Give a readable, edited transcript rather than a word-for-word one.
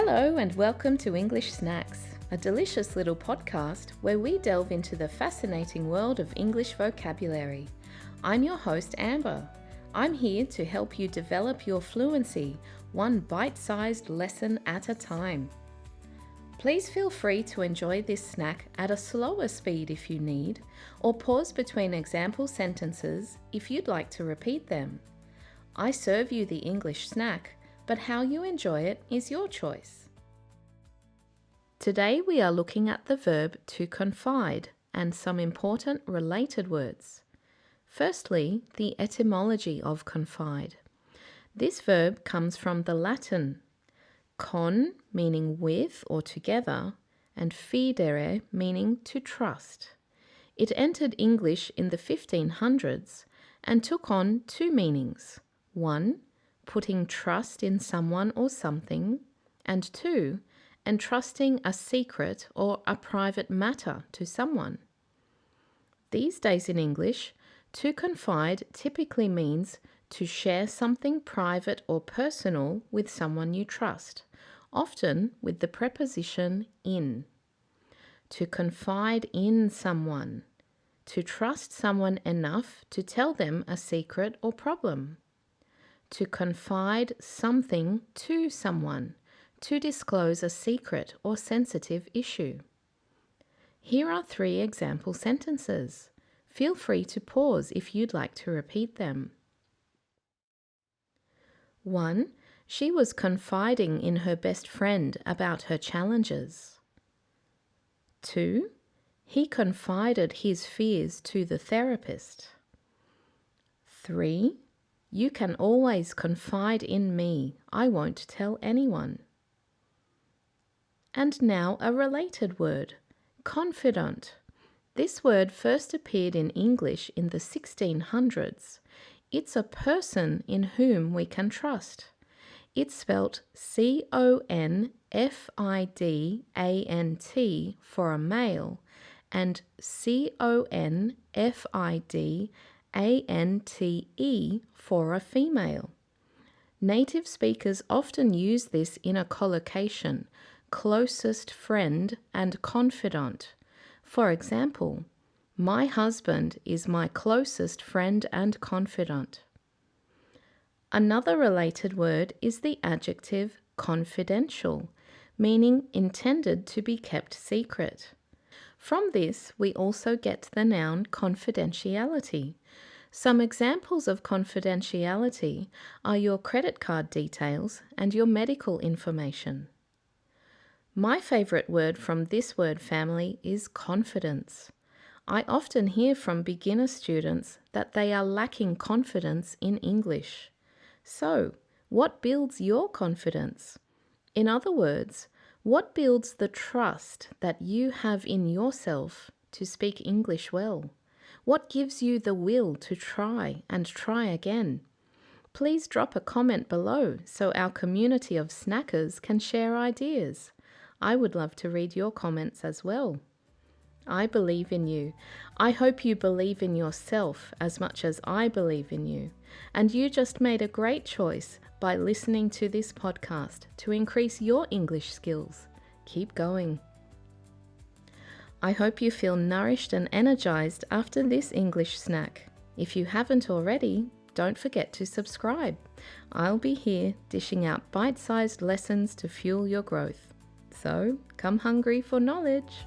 Hello and welcome to English Snacks, a delicious little podcast where we delve into the fascinating world of English vocabulary. I'm your host, Amber. I'm here to help you develop your fluency, one bite-sized lesson at a time. Please feel free to enjoy this snack at a slower speed if you need, or pause between example sentences if you'd like to repeat them. I serve you the English snack, but how you enjoy it is your choice. Today we are looking at the verb to confide and some important related words. Firstly, the etymology of confide. This verb comes from the Latin con, meaning with or together, and fidere, meaning to trust. It entered English in the 1500s and took on two meanings. One, putting trust in someone or something, and two, entrusting a secret or a private matter to someone. These days in English, to confide typically means to share something private or personal with someone you trust, often with the preposition in. To confide in someone, to trust someone enough to tell them a secret or problem. To confide something to someone, to disclose a secret or sensitive issue. Here are 3 example sentences. Feel free to pause if you'd like to repeat them. 1. She was confiding in her best friend about her challenges. 2. He confided his fears to the therapist. 3. You can always confide in me. I won't tell anyone. And now a related word, confidant. This word first appeared in English in the 1600s. It's a person in whom we can trust. It's spelt C-O-N-F-I-D-A-N-T for a male and C-O-N-F-I-D-A-N-T-E for a female. Native speakers often use this in a collocation, closest friend and confidant. For example, my husband is my closest friend and confidant. Another related word is the adjective confidential, meaning intended to be kept secret. From this, we also get the noun confidentiality. Some examples of confidentiality are your credit card details and your medical information. My favorite word from this word family is confidence. I often hear from beginner students that they are lacking confidence in English. So, what builds your confidence? In other words, what builds the trust that you have in yourself to speak English well? What gives you the will to try and try again? Please drop a comment below so our community of snackers can share ideas. I would love to read your comments as well. I believe in you. I hope you believe in yourself as much as I believe in you. And you just made a great choice by listening to this podcast to increase your English skills. Keep going. I hope you feel nourished and energized after this English snack. If you haven't already, don't forget to subscribe. I'll be here dishing out bite-sized lessons to fuel your growth. So, come hungry for knowledge.